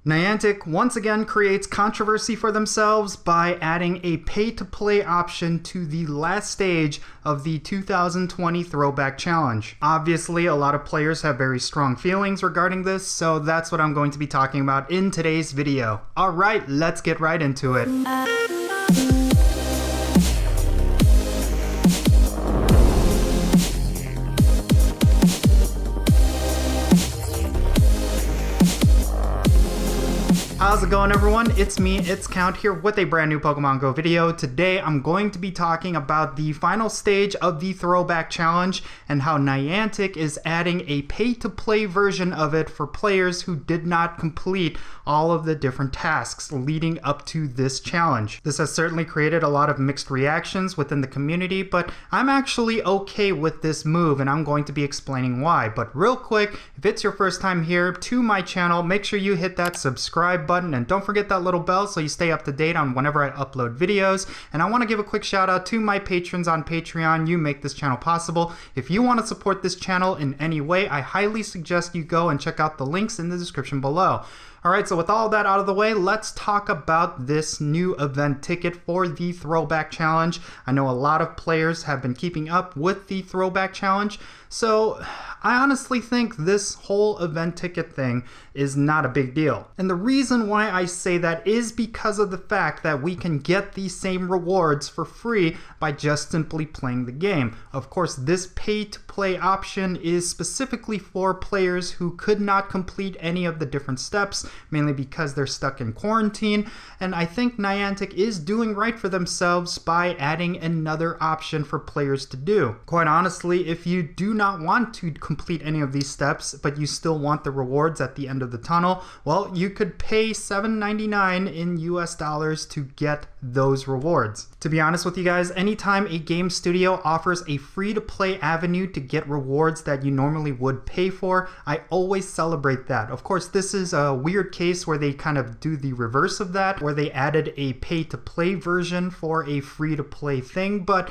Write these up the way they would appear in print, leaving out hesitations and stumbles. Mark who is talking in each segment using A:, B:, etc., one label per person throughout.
A: Niantic once again creates controversy for themselves by adding a pay-to-play option to the last stage of the 2020 Throwback Challenge. Obviously, a lot of players have very strong feelings regarding this, so that's what I'm going to be talking about in today's video. Alright, let's get right into it. How's it going, everyone? It's me, It's Count, here with a brand new Pokemon Go video. Today I'm going to be talking about the final stage of the Throwback Challenge and how Niantic is adding a pay-to-play version of it for players who did not complete all of the different tasks leading up to this challenge. This has certainly created a lot of mixed reactions within the community, but I'm actually okay with this move and I'm going to be explaining why. But real quick, if it's your first time here to my channel, make sure you hit that subscribe button and don't forget that little bell so you stay up to date on whenever I upload videos. And I want to give a quick shout out to my patrons on Patreon. You make this channel possible. If you want to support this channel in any way, I highly suggest you go and check out the links in the description below. Alright, so with all that out of the way, let's talk about this new event ticket for the Throwback Challenge. I know a lot of players have been keeping up with the Throwback Challenge, so I honestly think this whole event ticket thing is not a big deal. And the reason why I say that is because of the fact that we can get these same rewards for free by just simply playing the game. Of course, this pay-to-play option is specifically for players who could not complete any of the different steps, mainly because they're stuck in quarantine, and I think Niantic is doing right for themselves by adding another option for players to do. Quite honestly, if you do not want to complete any of these steps, but you still want the rewards at the end of the tunnel, well, you could pay $7.99 in US dollars to get those rewards. To be honest with you guys, anytime a game studio offers a free-to-play avenue to get rewards that you normally would pay for, I always celebrate that. Of course, this is a weird case where they kind of do the reverse of that, where they added a pay-to-play version for a free-to-play thing, but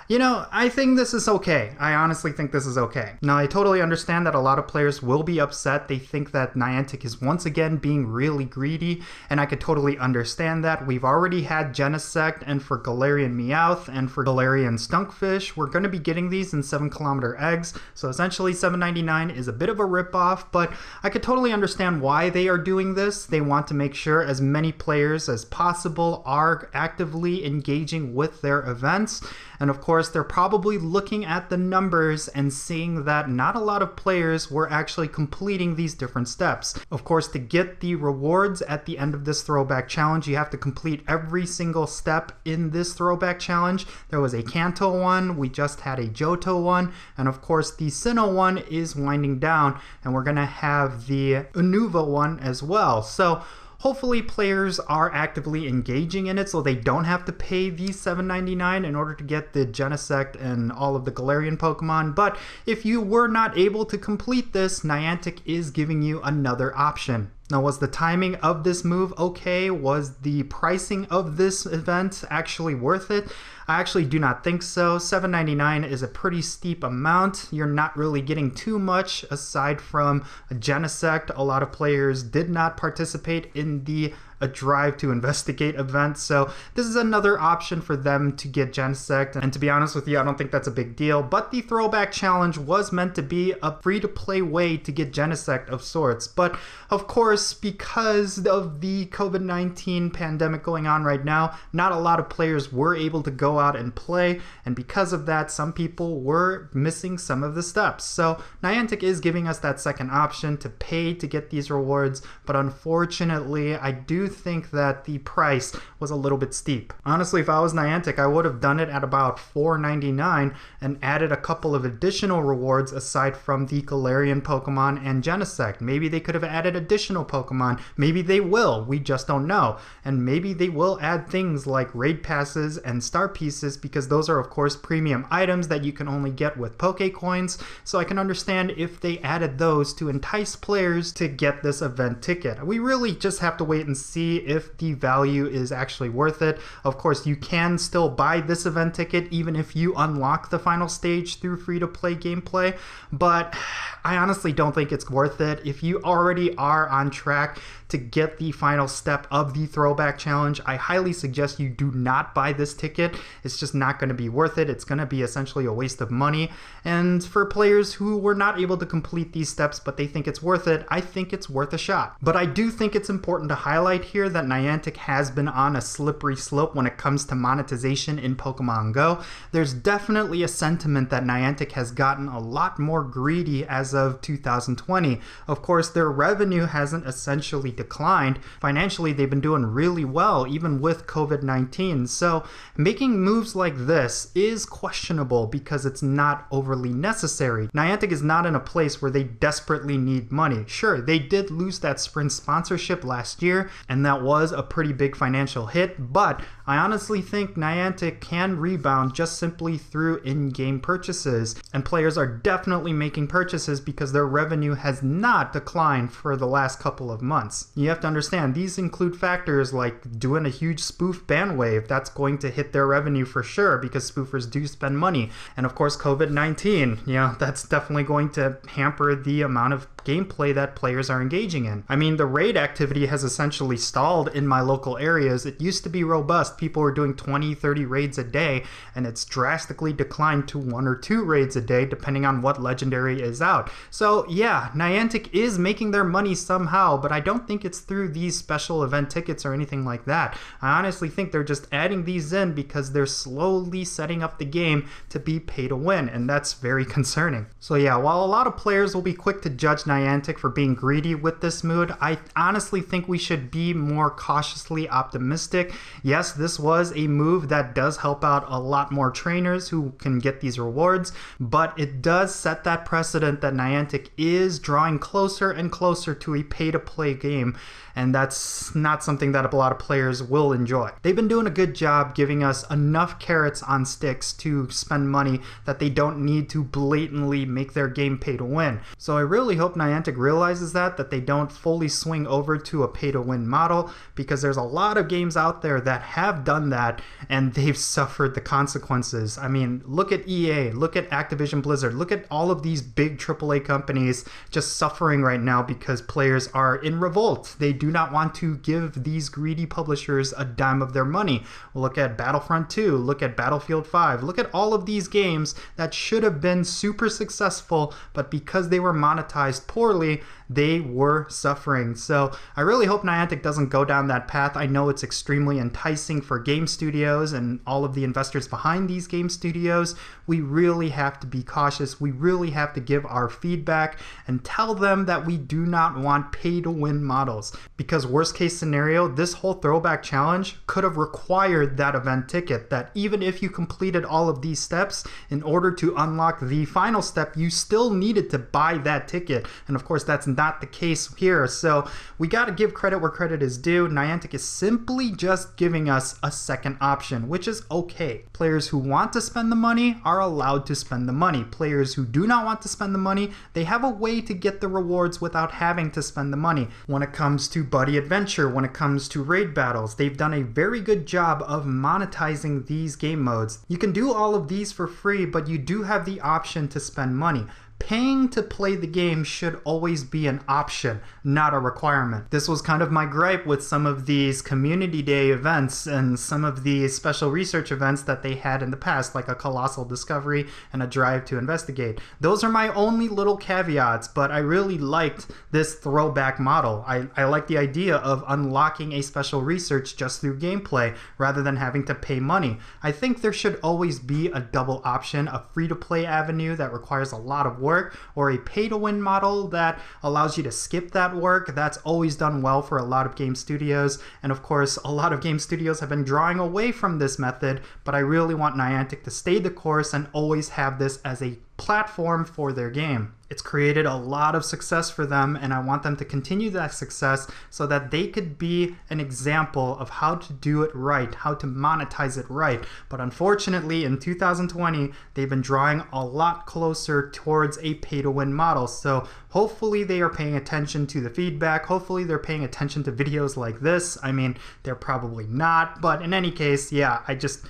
A: you know, I think this is okay. I honestly think this is okay. Now, I totally understand that a lot of players will be upset. They think that Niantic is once again being really greedy, and I could totally understand that. We've already had Genesect, and for Galarian Meowth, and for Galarian Stunkfish, we're going to be getting these in 7km eggs, so essentially $7.99 is a bit of a ripoff, but I could totally understand why they are doing this. They want to make sure as many players as possible are actively engaging with their events, and of course, they're probably looking at the numbers and seeing that not a lot of players were actually completing these different steps. Of course, to get the rewards at the end of this Throwback Challenge, you have to complete every single step in this Throwback Challenge. There was a Kanto one, we just had a Johto one, and of course the Sinnoh one is winding down, and we're gonna have the Unova one as well. So hopefully players are actively engaging in it so they don't have to pay these $7.99 in order to get the Genesect and all of the Galarian Pokemon. But if you were not able to complete this, Niantic is giving you another option. Now, was the timing of this move okay? Was the pricing of this event actually worth it? I actually do not think so. $7.99 is a pretty steep amount. You're not really getting too much aside from a Genesect. A lot of players did not participate in the A Drive to Investigate event, so this is another option for them to get Genesect, and to be honest with you, I don't think that's a big deal, but the Throwback Challenge was meant to be a free-to-play way to get Genesect of sorts, but of course, because of the COVID-19 pandemic going on right now, not a lot of players were able to go out and play, and because of that, some people were missing some of the steps. So Niantic is giving us that second option to pay to get these rewards, but unfortunately, I do think that the price was a little bit steep. Honestly, if I was Niantic, I would have done it at about $4.99 and added a couple of additional rewards aside from the Galarian Pokemon and Genesect. Maybe they could have added additional Pokemon. Maybe they will. We just don't know. And maybe they will add things like raid passes and star pieces, because those are of course premium items that you can only get with Pokecoins. So I can understand if they added those to entice players to get this event ticket. We really just have to wait and see see if the value is actually worth it. Of course, you can still buy this event ticket even if you unlock the final stage through free-to-play gameplay, but I honestly don't think it's worth it. If you already are on track to get the final step of the Throwback Challenge, I highly suggest you do not buy this ticket. It's just not going to be worth it. It's going to be essentially a waste of money. And for players who were not able to complete these steps but they think it's worth it, I think it's worth a shot. But I do think it's important to highlight here that Niantic has been on a slippery slope when it comes to monetization in Pokemon Go. There's definitely a sentiment that Niantic has gotten a lot more greedy as of 2020. Of course, their revenue hasn't essentially declined. Financially, they've been doing really well, even with COVID-19. So making moves like this is questionable because it's not overly necessary. Niantic is not in a place where they desperately need money. Sure, they did lose that Sprint sponsorship last year, and that was a pretty big financial hit, but I honestly think Niantic can rebound just simply through in-game purchases, and players are definitely making purchases because their revenue has not declined for the last couple of months. You have to understand, these include factors like doing a huge spoof ban wave. That's going to hit their revenue for sure because spoofers do spend money. And of course, COVID-19, that's definitely going to hamper the amount of gameplay that players are engaging in. I mean, the raid activity has essentially stalled in my local areas. It used to be robust. People were doing 20, 30 raids a day, and it's drastically declined to 1 or 2 raids a day, depending on what legendary is out. So yeah, Niantic is making their money somehow, but I don't think it's through these special event tickets or anything like that. I honestly think they're just adding these in because they're slowly setting up the game to be pay to win, and that's very concerning. So yeah, while a lot of players will be quick to judge Niantic for being greedy with this mood, I honestly think we should be more cautiously optimistic. Yes, this was a move that does help out a lot more trainers who can get these rewards, but it does set that precedent that Niantic is drawing closer and closer to a pay-to-play game, and that's not something that a lot of players will enjoy. They've been doing a good job giving us enough carrots on sticks to spend money that they don't need to blatantly make their game pay to win. So I really hope Niantic realizes that they don't fully swing over to a pay to win model, because there's a lot of games out there that have done that and they've suffered the consequences. I mean, look at EA, look at Activision Blizzard, look at all of these big AAA companies just suffering right now because players are in revolt. They do not want to give these greedy publishers a dime of their money. Look at Battlefront 2, look at Battlefield 5, look at all of these games that should have been super successful, but because they were monetized poorly, they were suffering. So I really hope Niantic doesn't go down that path. I know it's extremely enticing for game studios and all of the investors behind these game studios. We really have to be cautious. We really have to give our feedback and tell them that we do not want pay-to-win models, because worst case scenario, this whole Throwback Challenge could have required that event ticket, that even if you completed all of these steps, in order to unlock the final step, you still needed to buy that ticket. And of course, that's not the case here. So we got to give credit where credit is due. Niantic is simply just giving us a second option, which is okay. Players who want to spend the money are allowed to spend the money. Players who do not want to spend the money, they have a way to get the rewards without having to spend the money. When it comes to Buddy Adventure, when it comes to raid battles, they've done a very good job of monetizing these game modes. You can do all of these for free, but you do have the option to spend money. Paying to play the game should always be an option, not a requirement. This was kind of my gripe with some of these community day events and some of these special research events that they had in the past, like a Colossal Discovery and a Drive to Investigate. Those are my only little caveats, but I really liked this throwback model. I like the idea of unlocking a special research just through gameplay rather than having to pay money. I think there should always be a double option, a free-to-play avenue that requires a lot of work, or a pay-to-win model that allows you to skip that work. That's always done well for a lot of game studios, and of course a lot of game studios have been drawing away from this method, but I really want Niantic to stay the course and always have this as a platform for their game. It's created a lot of success for them, and I want them to continue that success so that they could be an example of how to do it right, how to monetize it right. But unfortunately, in 2020, they've been drawing a lot closer towards a pay-to-win model. So hopefully they are paying attention to the feedback. Hopefully they're paying attention to videos like this. I mean, they're probably not, but in any case, yeah, I just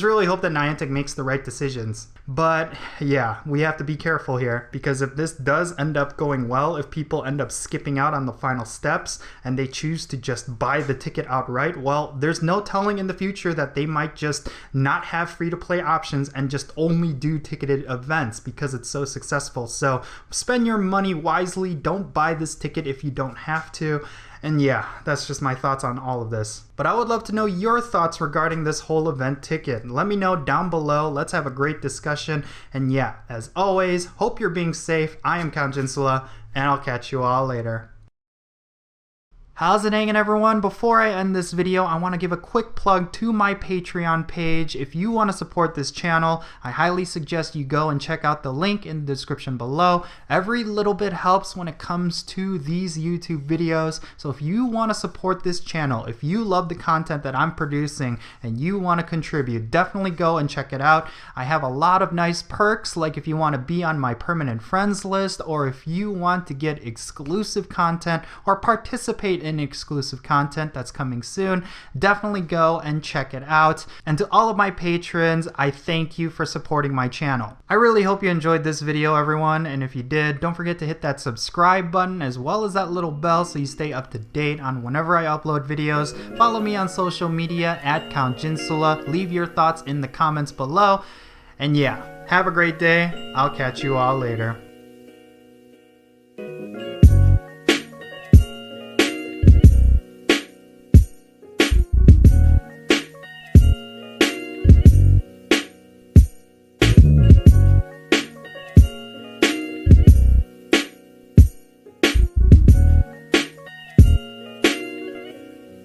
A: really hope that Niantic makes the right decisions. But yeah, we have to be careful here, because if this does end up going well, if people end up skipping out on the final steps and they choose to just buy the ticket outright, well, there's no telling in the future that they might just not have free-to-play options and just only do ticketed events because it's so successful. So spend your money wisely. Don't buy this ticket if you don't have to. And yeah, that's just my thoughts on all of this. But I would love to know your thoughts regarding this whole event ticket. Let me know down below. Let's have a great discussion. And yeah, as always, hope you're being safe. I am Count Jinsula, and I'll catch you all later. How's it hanging, everyone? Before I end this video, I want to give a quick plug to my Patreon page. If you want to support this channel, I highly suggest you go and check out the link in the description below. Every little bit helps when it comes to these YouTube videos. So if you want to support this channel, if you love the content that I'm producing and you want to contribute, definitely go and check it out. I have a lot of nice perks, like if you want to be on my permanent friends list, or if you want to get exclusive content or participate in exclusive content that's coming soon, definitely go and check it out. And to all of my patrons, I thank you for supporting my channel. I really hope you enjoyed this video, everyone, and if you did, don't forget to hit that subscribe button as well as that little bell so you stay up to date on whenever I upload videos. Follow me on social media at Count Jinsula. Leave your thoughts in the comments below. And yeah, have a great day. I'll catch you all later.